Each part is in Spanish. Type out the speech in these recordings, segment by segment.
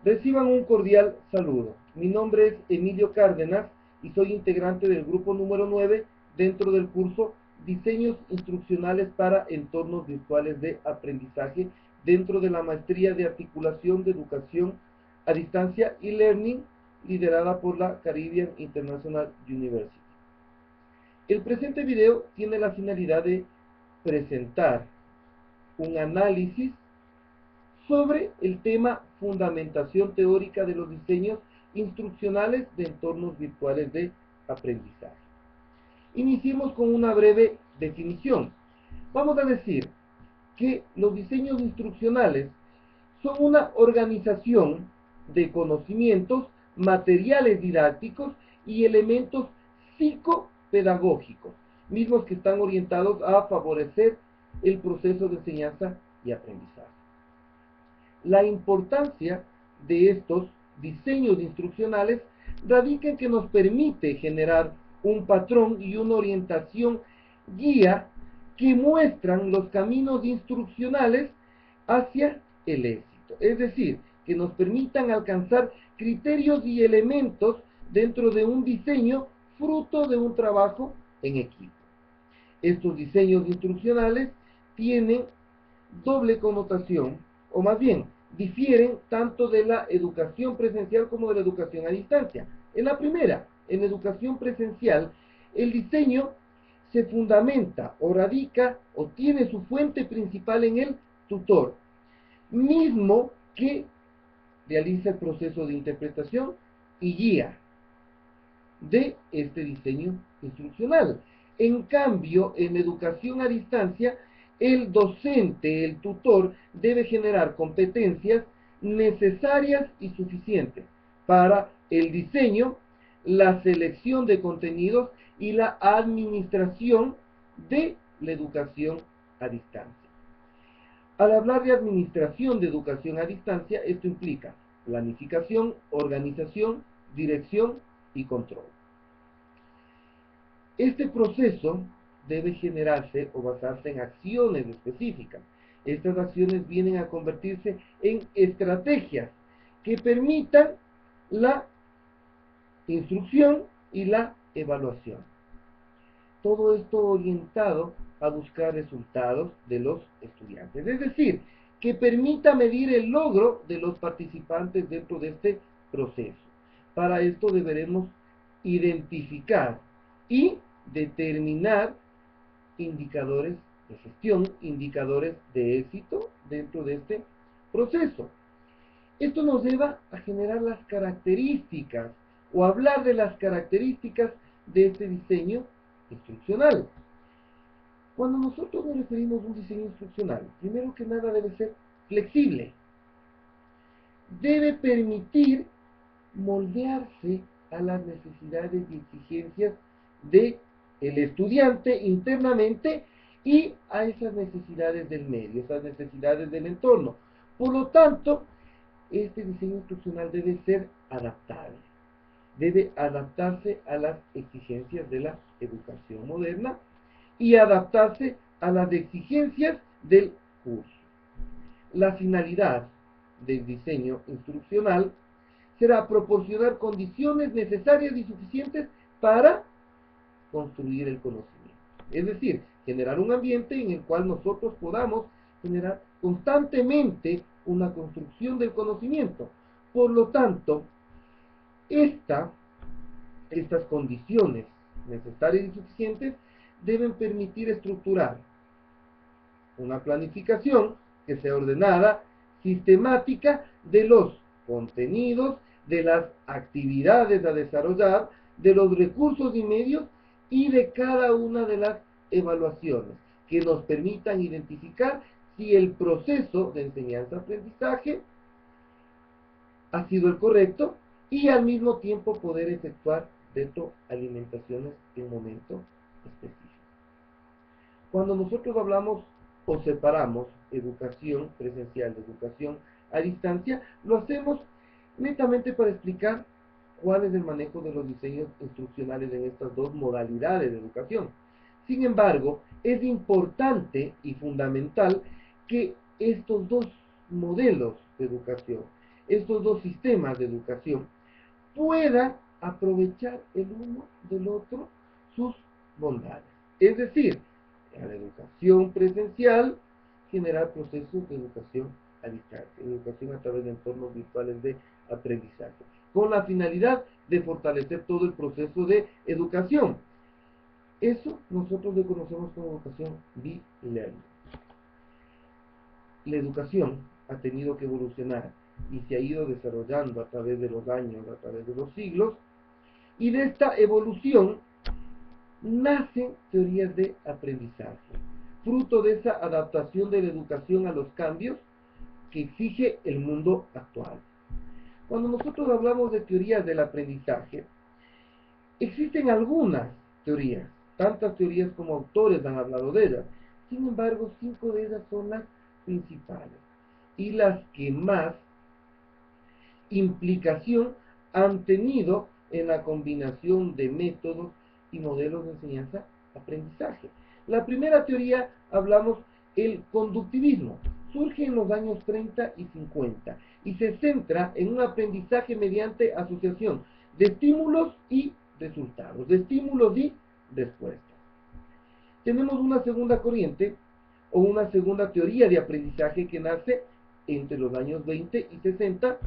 Reciban un cordial saludo. Mi nombre es Emilio Cárdenas y soy integrante del grupo número 9 dentro del curso Diseños Instruccionales para Entornos Virtuales de Aprendizaje dentro de la Maestría de Articulación de Educación a Distancia y Learning liderada por la Caribbean International University. El presente video tiene la finalidad de presentar un análisis sobre el tema fundamentación teórica de los diseños instruccionales de entornos virtuales de aprendizaje. Iniciemos con una breve definición. Vamos a decir que los diseños instruccionales son una organización de conocimientos, materiales didácticos y elementos psicopedagógicos, mismos que están orientados a favorecer el proceso de enseñanza y aprendizaje. La importancia de estos diseños instruccionales radica en que nos permite generar un patrón y una orientación guía que muestran los caminos instruccionales hacia el éxito. Es decir, que nos permitan alcanzar criterios y elementos dentro de un diseño fruto de un trabajo en equipo. Estos diseños instruccionales tienen doble connotación, o más bien, difieren tanto de la educación presencial como de la educación a distancia. En la primera, en educación presencial, el diseño se fundamenta o radica o tiene su fuente principal en el tutor, mismo que realiza el proceso de interpretación y guía de este diseño instruccional. En cambio, en educación a distancia, el docente, el tutor, debe generar competencias necesarias y suficientes para el diseño, la selección de contenidos y la administración de la educación a distancia. Al hablar de administración de educación a distancia, esto implica planificación, organización, dirección y control. Este proceso debe generarse o basarse en acciones específicas. Estas acciones vienen a convertirse en estrategias que permitan la instrucción y la evaluación. Todo esto orientado a buscar resultados de los estudiantes. Es decir, que permita medir el logro de los participantes dentro de este proceso. Para esto deberemos identificar y determinar indicadores de gestión, indicadores de éxito dentro de este proceso. Esto nos lleva a generar las características o hablar de las características de este diseño instruccional. Cuando nosotros nos referimos a un diseño instruccional, primero que nada debe ser flexible. Debe permitir moldearse a las necesidades y exigencias del estudiante internamente y a esas necesidades del medio, esas necesidades del entorno. Por lo tanto, este diseño instruccional debe ser adaptable. Debe adaptarse a las exigencias de la educación moderna y adaptarse a las exigencias del curso. La finalidad del diseño instruccional será proporcionar condiciones necesarias y suficientes para construir el conocimiento. Es decir, generar un ambiente en el cual nosotros podamos generar constantemente una construcción del conocimiento. Por lo tanto, estas condiciones necesarias y suficientes deben permitir estructurar una planificación que sea ordenada, sistemática de los contenidos, de las actividades a desarrollar, de los recursos y medios y de cada una de las evaluaciones que nos permitan identificar si el proceso de enseñanza-aprendizaje ha sido el correcto y al mismo tiempo poder efectuar retroalimentaciones en momento específico. Cuando nosotros hablamos o separamos educación presencial de educación a distancia, lo hacemos netamente para explicar cuál es el manejo de los diseños instruccionales en estas dos modalidades de educación. Sin embargo, es importante y fundamental que estos dos modelos de educación, estos dos sistemas de educación puedan aprovechar el uno del otro sus bondades. Es decir, a la educación presencial generar procesos de educación a distancia, educación a través de entornos virtuales de aprendizaje, con la finalidad de fortalecer todo el proceso de educación. Eso nosotros lo conocemos como educación bilearning. La educación ha tenido que evolucionar y se ha ido desarrollando a través de los años, a través de los siglos, y de esta evolución nacen teorías de aprendizaje, fruto de esa adaptación de la educación a los cambios que exige el mundo actual. Cuando nosotros hablamos de teorías del aprendizaje, existen algunas teorías, tantas teorías como autores han hablado de ellas. Sin embargo, 5 de ellas son las principales y las que más implicación han tenido en la combinación de métodos y modelos de enseñanza-aprendizaje. La primera teoría, hablamos, el conductivismo. Surge en los años 30 y 50 y se centra en un aprendizaje mediante asociación de estímulos y resultados, de estímulos y respuestas. Tenemos una segunda corriente o una segunda teoría de aprendizaje que nace entre los años 20 y 60,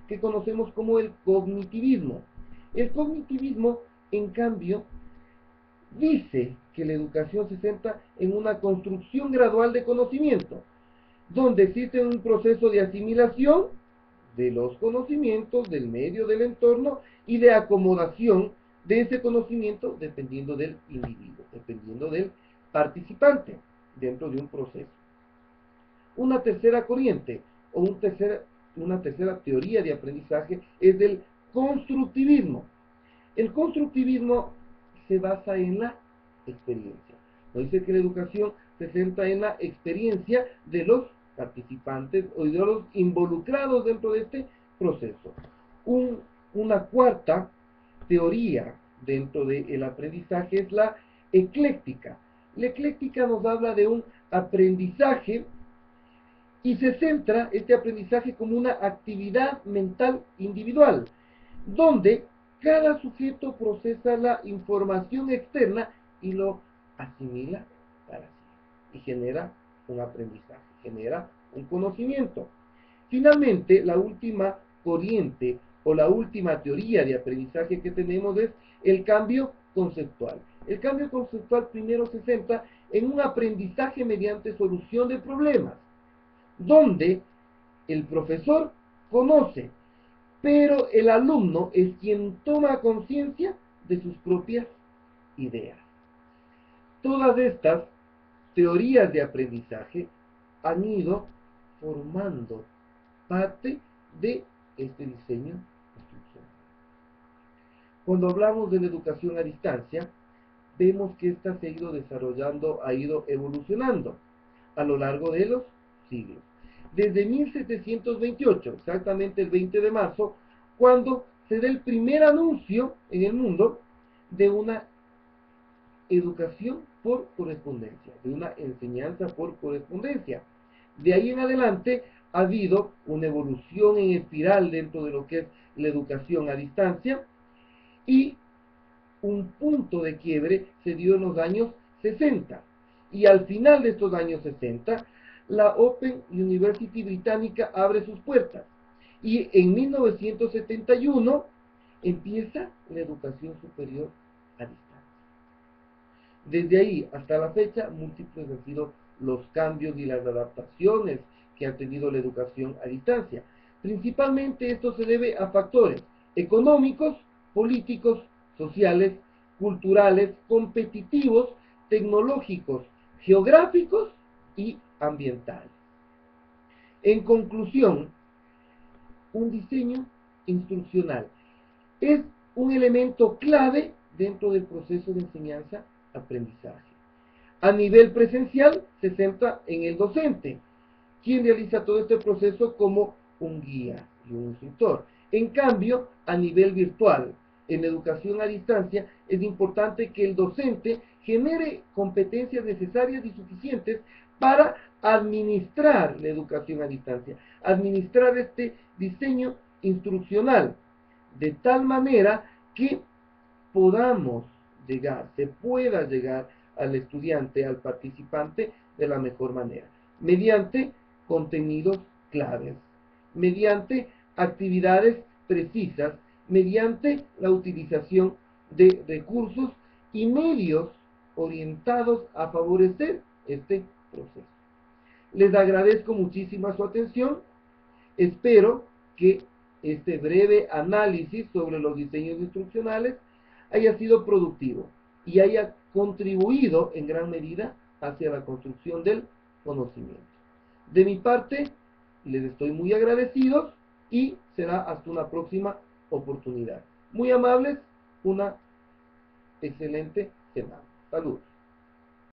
que conocemos como el cognitivismo. El cognitivismo, en cambio, dice que la educación se centra en una construcción gradual de conocimiento, donde existe un proceso de asimilación de los conocimientos, del medio, del entorno, y de acomodación de ese conocimiento dependiendo del individuo, dependiendo del participante dentro de un proceso. Una tercera corriente o una tercera teoría de aprendizaje es del constructivismo. El constructivismo se basa en la experiencia. Nos dice que la educación se centra en la experiencia de los participantes o de los involucrados dentro de este proceso. Una cuarta teoría dentro del aprendizaje es la ecléctica. La ecléctica nos habla de un aprendizaje y se centra este aprendizaje como una actividad mental individual, donde cada sujeto procesa la información externa y lo asimila para sí y genera un aprendizaje, genera un conocimiento. Finalmente, la última corriente o la última teoría de aprendizaje que tenemos es el cambio conceptual. El cambio conceptual primero se centra en un aprendizaje mediante solución de problemas, donde el profesor conoce, pero el alumno es quien toma conciencia de sus propias ideas. Todas estas teorías de aprendizaje han ido formando parte de este diseño instruccional. Cuando hablamos de la educación a distancia, vemos que ésta se ha ido desarrollando, ha ido evolucionando a lo largo de los siglos. Desde 1728, exactamente el 20 de marzo, cuando se da el primer anuncio en el mundo de una educación por correspondencia, de una enseñanza por correspondencia. De ahí en adelante ha habido una evolución en espiral dentro de lo que es la educación a distancia, y un punto de quiebre se dio en los años 60. Y al final de estos años 60, la Open University británica abre sus puertas. Y en 1971 empieza la educación superior a distancia. Desde ahí hasta la fecha, múltiples han sido los cambios y las adaptaciones que ha tenido la educación a distancia. Principalmente esto se debe a factores económicos, políticos, sociales, culturales, competitivos, tecnológicos, geográficos y ambientales. En conclusión, un diseño instruccional es un elemento clave dentro del proceso de enseñanza-aprendizaje. A nivel presencial se centra en el docente, quien realiza todo este proceso como un guía y un instructor. En cambio, a nivel virtual, en educación a distancia, es importante que el docente genere competencias necesarias y suficientes para administrar la educación a distancia, administrar este diseño instruccional, de tal manera que podamos llegar, se pueda llegar al estudiante, al participante, de la mejor manera, mediante contenidos claves, mediante actividades precisas, mediante la utilización de recursos y medios orientados a favorecer este proceso. Les agradezco muchísimo su atención. Espero que este breve análisis sobre los diseños instruccionales haya sido productivo y haya contribuido en gran medida hacia la construcción del conocimiento. De mi parte, les estoy muy agradecidos y será hasta una próxima oportunidad. Muy amables, una excelente semana. Saludos.